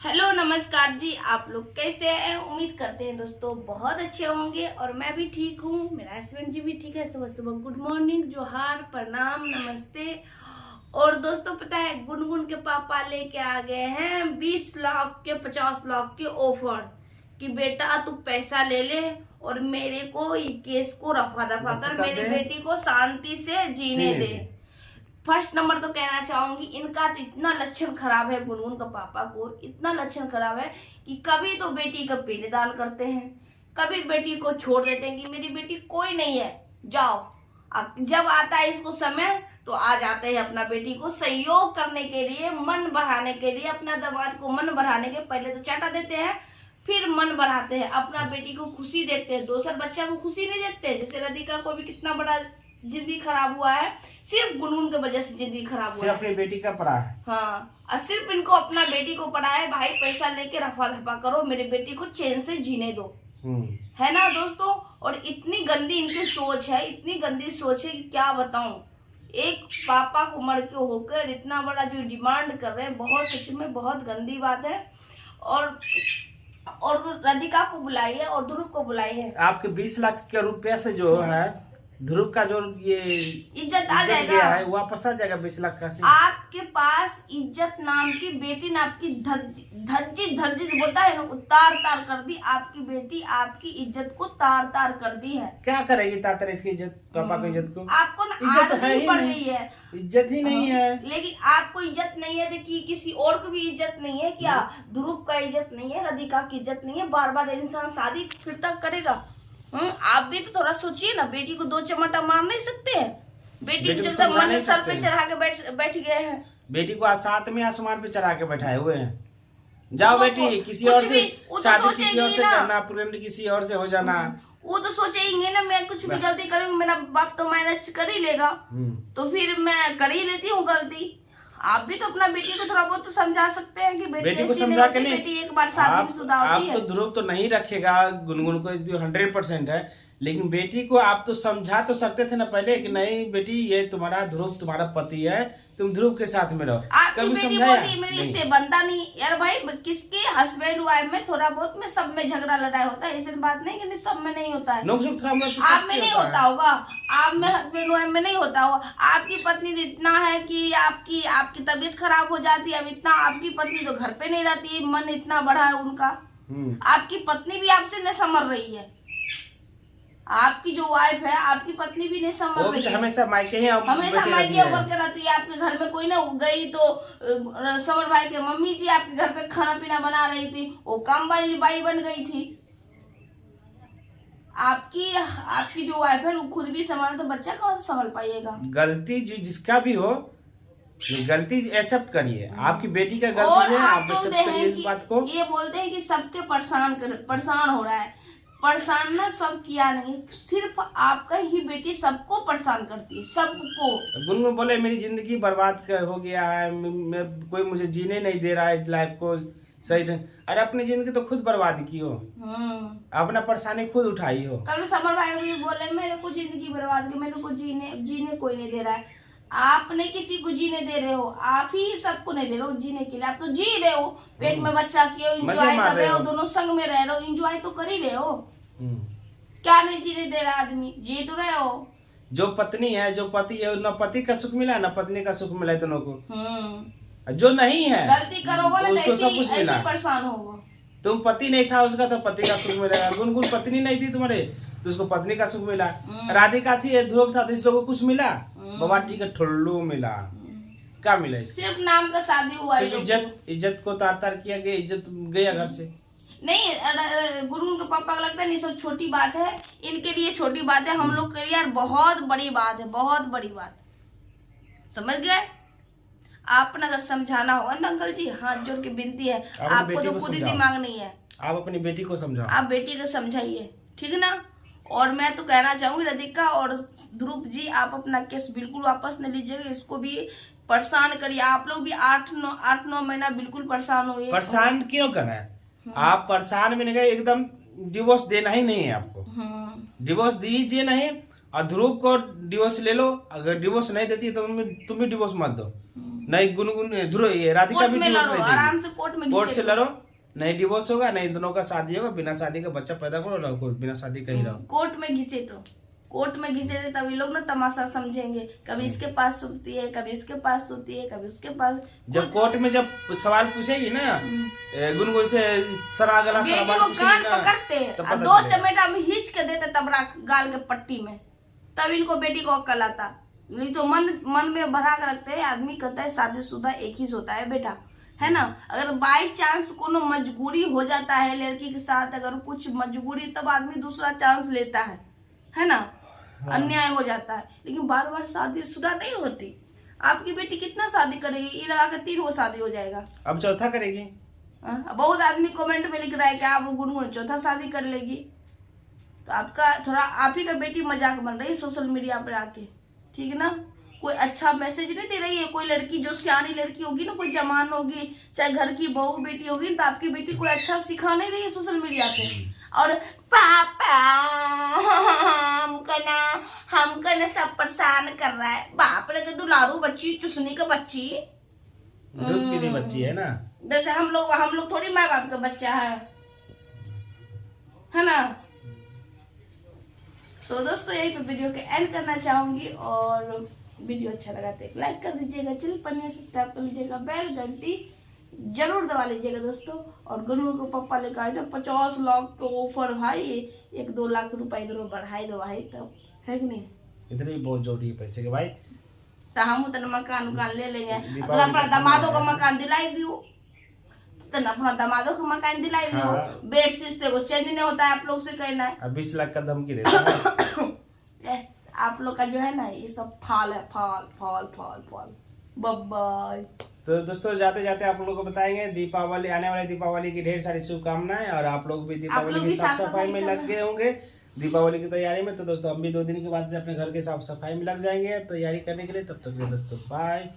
Hello नमस्कार जी। आप लोग कैसे हैं? उम्मीद करते हैं दोस्तों बहुत अच्छे होंगे और मैं भी ठीक हूँ, मेरा हस्बैंड जी भी ठीक है। सुबह सुबह गुड मॉर्निंग, जोहार, प्रणाम, नमस्ते। और दोस्तों पता है गुनगुन के पापा लेके आ गए हैं 20 लाख के 50 लाख के ऑफर कि बेटा तू पैसा ले ले और मेरे को ये केस को रफा दफा कर मेरी बेटी को शांति से जीने दे। फर्स्ट नंबर तो कहना चाहूंगी, इनका तो इतना लक्षण खराब है, गुनगुन का पापा को इतना लक्षण खराब है कि कभी तो बेटी का पिंडदान करते हैं, कभी बेटी को छोड़ देते हैं कि मेरी बेटी कोई नहीं है, जाओ। अब जब आता है इसको समय तो आ जाते हैं अपना बेटी को सहयोग करने के लिए, मन बढ़ाने के लिए, अपना दामाद को मन बढ़ाने के पहले तो चाटा देते हैं, फिर मन बढ़ाते हैं, अपना बेटी को खुशी देखते हैं, दूसर बच्चा को खुशी नहीं देखते। जैसे राधिका को भी कितना बड़ा जिंदगी खराब हुआ है, सिर्फ गुनगुन की वजह से जिंदगी खराब हुआ है। अपनी बेटी का पढ़ा है। हाँ, और सिर्फ इनको अपना बेटी को पढ़ा है। भाई पैसा लेके रफा दफा करो, मेरी बेटी को चैन से जीने दो, है ना दोस्तों। और इतनी गंदी इनकी सोच है, इतनी गंदी सोच है कि क्या बताऊं। एक पापा को मर के होकर इतना बड़ा जो डिमांड कर रहे हैं, बहुत सच में बहुत गंदी बात है। और राधिका को बुलाई है और ध्रुव को बुलाई है। आपके 20 लाख के रुपया से जो है ध्रुव का जो ये इज्जत आ जाएगा है वापस आ जाएगा 20 लाख का। आपके पास इज्जत नाम की बेटी ने आपकी धज्जी बोलता है ना, तार तार कर दी। आपकी बेटी आपकी इज्जत को तार तार कर दी है। क्या करेगी तार इसकी इज्जत, पापा की इज्जत को? आपको ना आदत ही पड़ गई है, इज्जत ही नहीं है। लेकिन आपको इज्जत नहीं है कि किसी और को भी इज्जत नहीं है क्या? ध्रुव का इज्जत नहीं है, राधिका की इज्जत नहीं है। बार बार इंसान शादी फिर तक करेगा। आप भी तो थोड़ा सोचिए ना, बेटी को दो चमाटा मार नहीं सकते हैं? बेटी को जो मन सर पे चढ़ा के बैठ गए हैं। बेटी को साथ में आसमान पे चढ़ा के बैठाए हुए हैं। जाओ बेटी, किसी और से शादी किसी और से करना, पूर्ण किसी और से हो जाना। वो तो सोचेंगे ना, मैं कुछ भी गलती करूंगी मेरा बाप तो मैनेज कर ही लेगा, तो फिर मैं कर ही लेती हूँ गलती। आप भी तो अपना बेटी को थोड़ा बहुत तो समझा सकते हैं कि बेटी को समझा के नहीं, बेटी एक बार शादी आप तो ध्रुव तो नहीं रखेगा गुनगुन को 100% है, लेकिन बेटी को आप तो समझा तो सकते थे ना पहले कि नहीं बेटी ये तुम्हारा ध्रुव तुम्हारा पति है, तुम ध्रुव के साथ में रहो। कभी समझाया? मेरी इससे बनता नहीं यार भाई। किसके हस्बैंड वाइफ में थोड़ा बहुत में सब में झगड़ा लड़ाई होता है, ऐसी बात नहीं कि सब में नहीं होता है। आप में नहीं होता होगा, आप में हस्बैंड वाइफ में नहीं होता होगा। आपकी पत्नी तो इतना है कि आपकी तबीयत खराब हो जाती है। अब इतना आपकी पत्नी तो घर पे नहीं रहती, मन इतना बड़ा है उनका। आपकी पत्नी भी आपसे न समझ रही है, आपकी जो वाइफ है आपकी पत्नी भी नहीं समझ रही है। हमेशा मायके होकर के रहती है। आपके घर में कोई ना गई तो समर भाई के मम्मी जी आपके घर पे खाना पीना बना रही थी, वो काम वाली बाई बन गई थी। आपकी जो वाइफ है वो खुद भी संभाल, तो बच्चा कहाँ से संभाल पाइएगा? गलती जो जिसका भी हो, गलती एक्सेप्ट करिए। आपकी बेटी का गलती है, आप एक्सेप्ट करिए इस बात को। ये बोलते हैं कि सबके परेशान हो रहा है। परेशान ना सब किया नहीं, सिर्फ आपका ही बेटी सबको परेशान करती है, सबको। गुनगुन बोले मेरी जिंदगी बर्बाद हो गया है, कोई मुझे जीने नहीं दे रहा है इस लाइफ को सही। अरे अपनी जिंदगी तो खुद बर्बाद की हो, अपना परेशानी खुद उठाई हो। कल समर भाई भी बोले मेरे को जिंदगी बर्बाद की, मेरे को जीने कोई नहीं दे रहा है। आपने किसी को जीने दे रहे हो, आप ही सबको नहीं दे रहे हो जीने के लिए। आप तो जी रहे हो, पेट में बच्चा किए हो, एंजॉय कर रहे हो, दोनों संग में रह रहे हो, एंजॉय तो कर ही रहे हो। क्या नहीं जीने दे रहा आदमी? जी तो रहे हो। जो पत्नी है, जो पति है, न पति का सुख मिला न पत्नी का सुख मिला दोनों को। जो नहीं है, गलती करोगे ना उसको सब कुछ मिला, परेशान होगा। तुम पति नहीं था उसका तो पति का सुख मिलेगा। गुनगुन पत्नी नहीं थी तुम्हारे तो उसको पत्नी का सुख मिला। राधिका थी, ध्रुव था तो इस लोगों को कुछ मिला, बाबा जी का ठुल्लू मिला। क्या मिला? सिर्फ नाम का शादी हुआ, इज्जत को तार तार किया गया, इज्जत गया घर से। नहीं, गुनगुन के पापा को लगता है नहीं सब छोटी बात है, इनके लिए छोटी बात है, हम लोग के लिए यार बहुत बड़ी बात है, बहुत बड़ी बात। समझ गए? आपने अगर समझाना होगा ना अंकल जी, हाथ जोड़ के विनती है, आपको तो खुद ही दिमाग नहीं है, आप अपनी बेटी को समझाओ। आप बेटी को समझाइए, ठीक है ना। और मैं तो कहना चाहूंगी राधिका और ध्रुव जी, आप अपना केस बिल्कुल वापस न लीजिएगा, इसको भी परेशान करिए। आप लोग भी 8-9 महीना बिल्कुल परेशान हुए। परेशान क्यों करना है? आप परेशान में नहीं गए, एकदम डिवोर्स देना ही नहीं है आपको। डिवोर्स दीजिए नहीं, और ध्रुव को डिवोर्स ले लो। अगर डिवोर्स नहीं देती तो तुम भी डिवोर्स मत दो। नहीं गुनगुन ध्रुव ये राधिका कोर्ट भी में डिवोर्स लड़ो, नहीं आराम देगी। से कोर्ट में कोर्ट घिसे से लड़ो, नहीं डिवोर्स होगा, नहीं दोनों का शादी होगा, बिना शादी का बच्चा पैदा करो, रहो बिना शादी का ही रहो। कोर्ट में घिसेटो, कोर्ट में घिसेटे तब ये लोग ना तमाशा समझेंगे, कभी इसके पास सोती है, कभी इसके पास सोती है, कभी उसके पास। जब कोर्ट में जब सवाल पूछेगी ना गुनगुन से सरा गला बेटी सवाल को पूछेगी कान ना, पकड़ते तब और पता दो चलेगा। चमेटा में खींच के देते तब गाल के पट्टी में, तब इनको बेटी को अक्ल आता। नहीं तो मन में भरा कर रखते हैं। आदमी कहता है शादीशुदा एक ही सोता है बेटा, है ना। अगर बाई चांस कोनो मजबूरी हो जाता है लड़की के साथ, अगर कुछ मजबूरी, तब आदमी दूसरा चांस लेता है ना। हाँ। अन्याय हो जाता है, लेकिन बार बार शादीशुदा नहीं होती। आपकी बेटी कितना शादी करेगी, ये लगा के 3 वो शादी हो जाएगा। अब चौथा करेगी। बहुत आदमी कमेंट में लिख रहा है कि आप गुनगुन चौथा शादी कर लेगी। तो आपका थोड़ा, आप ही का बेटी मजाक बन रही है सोशल मीडिया पर आके, ठीक है ना। कोई अच्छा मैसेज नहीं दे रही है। कोई लड़की जो सियानी लड़की होगी ना, कोई जवान होगी, चाहे घर की बहू बेटी होगी, तो आपकी बेटी कोई अच्छा सिखा नहीं रही है सोशल मीडिया पे। और पापा हमको ना सब परेशान कर रहा है। बाप रे, के दुलारू बच्ची, चुसनी का बच्ची, दूध पीने बच्ची है ना। जैसे हम लोग थोड़ी माँ बाप का बच्चा है ना। तो दोस्तों यही पे वीडियो के एंड करना चाहूंगी, और वीडियो अच्छा लगा तो एक लाइक कर दीजिएगा, चैनल पर नए सब्सक्राइब कर लीजिएगा, बेल घंटी जरूर दबा लीजिएगा दोस्तों। और गुनगुन को पापा लेकर आए थे 50 लाख का ऑफर भाई, 1-2 लाख रुपए इधर बढ़ाई दो भाई, तब है कि नहीं। इधर ही बहुत जरूरी है पैसे के भाई। तो हम उतना मकान ले लेंगे, दीपावली अपना के दामादों का समय मकान दिलाई दियो, तो अपना दामादों का मकान दिलाई दियो। हाँ। बेडशीट को चेंज नहीं होता है, आप लोग से कहना है। अब 20 लाख का धमकी देता है। आप लोग का जो है ना, ये सब फाल है, फाल। बाय। तो दोस्तों जाते जाते आप लोगों को बताएंगे दीपावली, आने वाले दीपावली की ढेर सारी शुभकामनाएं, और आप लोग भी दीपावली की साफ सफाई में लग गए होंगे दीपावली की तैयारी में। तो दोस्तों हम भी 2 दिन के बाद से अपने घर के साफ सफाई में लग जाएंगे तैयारी करने के लिए। तब तक दोस्तों बाय।